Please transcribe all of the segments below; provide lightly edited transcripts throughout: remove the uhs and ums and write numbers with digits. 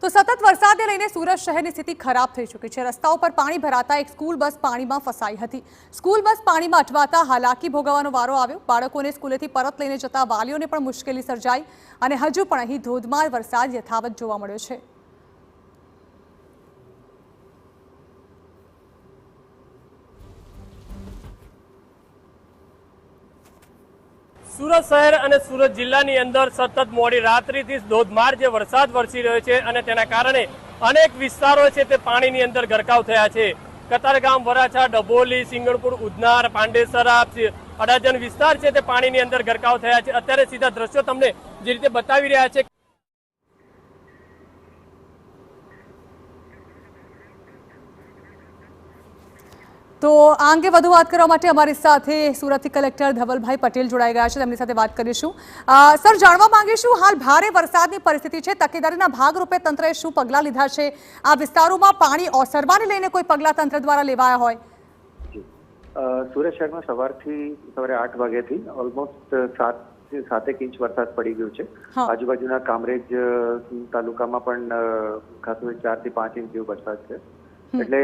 તો સતત વરસાદને લઈને સુરત શહેરની સ્થિતિ ખરાબ થઈ ચૂકી છે। રસ્તાઓ પર પાણી ભરાતા એક સ્કૂલ બસ પાણીમાં ફસાઈ હતી। સ્કૂલ બસ પાણીમાં અટવાતા હાલાકી ભોગવવાનો વારો આવ્યો। બાળકોને સ્કૂલેથી પરત લઈને જતા વાલીઓને પણ મુશ્કેલી સર્જાઈ અને હજુ પણ અહીં ધોધમાર વરસાદ યથાવત જોવા મળ્યો છે। સુરત શહેર અને સુરત જિલ્લાની અંદર સતત મોડી રાત્રિથી ધોધમાર જે વરસાદ વરસી રહ્યો છે અને તેના કારણે અનેક વિસ્તારો છે તે પાણીની અંદર ગરકાવ થયા છે। કતારગામ, વરાછા, ડભોલી, સિંગણપુર, ઉધનાર, પાંડેસરા, અડાજણ વિસ્તાર છે તે પાણીની અંદર ગરકાવ થયા છે। અત્યારે સીધા દ્રશ્યો તમને જે રીતે બતાવી રહ્યા છે। તો આ અંગે વધુ વાત કરવા માટે અમારી સાથે સુરતથી કલેક્ટર ધવલભાઈ પટેલ જોડાઈ ગયા છે। તેમની સાથે વાત કરીશું। સર, જાણવા માંગીશું, હાલ ભારે વરસાદની પરિસ્થિતિ છે, તકેદારીના ભાગરૂપે તંત્રએ શું પગલાં લીધા છે? આ વિસ્તારોમાં પાણી ઓસરવાને લઈને કોઈ પગલાં તંત્ર દ્વારા લેવાયા હોય? સુરત શહેરમાં સવારે 8 વાગ્યાથી ઓલમોસ્ટ 7 ઇંચ વરસાદ પડી ગયો છે। આજુબાજુના કામરેજ તાલુકામાં પણ ખાસું 4 થી 5 ઇંચ જેવો વરસાદ છે। એટલે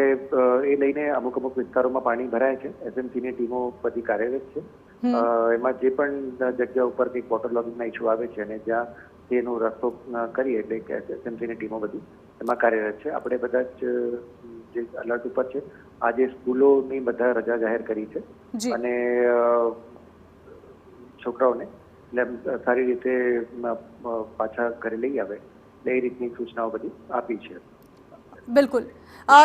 એ લઈને અમુક વિસ્તારોમાં પાણી ભરાય છે। એસએમસીની ટીમો બધી કાર્યરત છે। એમાં જે પણ જગ્યા ઉપર કંઈક વોટર લોગિંગના ઇસ્યુ આવે છે અને જ્યાં તેનો રસ્તો કરીએ એટલે કે એસએમસીની ટીમો બધી એમાં કાર્યરત છે। આપણે બધા જ જે અલર્ટ ઉપર છે, આજે સ્કૂલોની બધા રજા જાહેર કરી છે અને છોકરાઓને એટલે સારી રીતે પાછા ઘરે લઈ આવે એટલે એ રીતની સૂચનાઓ બધી આપી છે। બિલકુલ।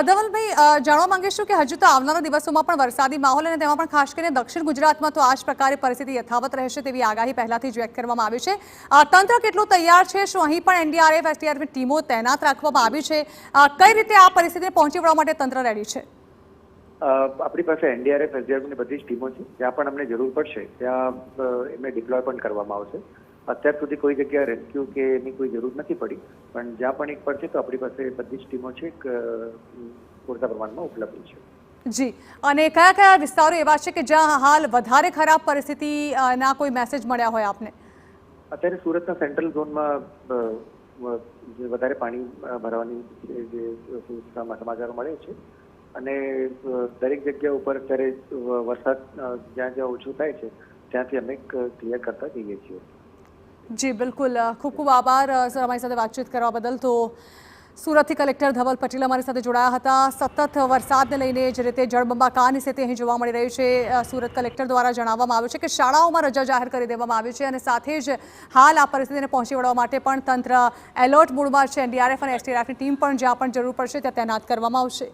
ધવલભાઈ, જાણવા માંગીશું કે હજુ તો આવનારા દિવસોમાં પણ વરસાદી માહોલ અને તેમાં પણ ખાસ કરીને દક્ષિણ ગુજરાતમાં તો આ જ પ્રકારે પરિસ્થિતિ યથાવત રહેશે તેવી આગાહી પહેલાથી જ વ્યક્ત કરવામાં આવી છે। તંત્ર કેટલું તૈયાર છે? શું અહીં પણ એનડીઆરએફ, એસડીઆરએફની ટીમો તૈનાત રાખવામાં આવી છે? કઈ રીતે આ પરિસ્થિતિને પહોંચી વળવા માટે તંત્ર રેડી છે? આપણી પાસે એનડીઆરએફ, એસડીઆરએફની બધી જ ટીમો છે। જ્યાં પણ અમને જરૂર પડશે ત્યાં એમને ડિપ્લોય પણ કરવામાં આવશે। અત્યાર સુધી કોઈ જગ્યાએ રેસ્ક્યુ કે એની કોઈ જરૂર નથી પડી, પણ જ્યાં પણ એક પડશે તો આપણી પાસે બધી જ ટીમો છે પૂરતા પ્રમાણમાં ઉપલબ્ધ છે। જી, અને કયા કયા વિસ્તારો એવા છે કે જ્યાં હાલ વધારે ખરાબ પરિસ્થિતિના કોઈ મેસેજ મળ્યા હોય આપને? અત્યારે સુરતના સેન્ટ્રલ ઝોનમાં વધારે પાણી ભરવાની જે સમાચારો મળે છે અને દરેક જગ્યા ઉપર અત્યારે વરસાદ જ્યાં જ્યાં ઓછો થાય છે ત્યાંથી અમે ક્લિયર કરતા જઈએ છીએ। જી બિલકુલ, ખૂબ ખૂબ આભાર સર અમારી સાથે વાતચીત કરવા બદલ। તો સુરતથી કલેક્ટર ધવલ પટેલ અમારી સાથે જોડાયા હતા। સતત વરસાદને લઈને જે રીતે જળબંબાકારની સ્થિતિ અહીં જોવા મળી રહી છે, સુરત કલેક્ટર દ્વારા જણાવવામાં આવ્યું છે કે શાળાઓમાં રજા જાહેર કરી દેવામાં આવી છે અને સાથે જ હાલ આ પરિસ્થિતિને પહોંચી વળવા માટે પણ તંત્ર એલર્ટ મોડમાં છે। એનડીઆરએફ અને એસડીઆરએફની ટીમ પણ જ્યાં પણ જરૂર પડશે ત્યાં તૈનાત કરવામાં આવશે।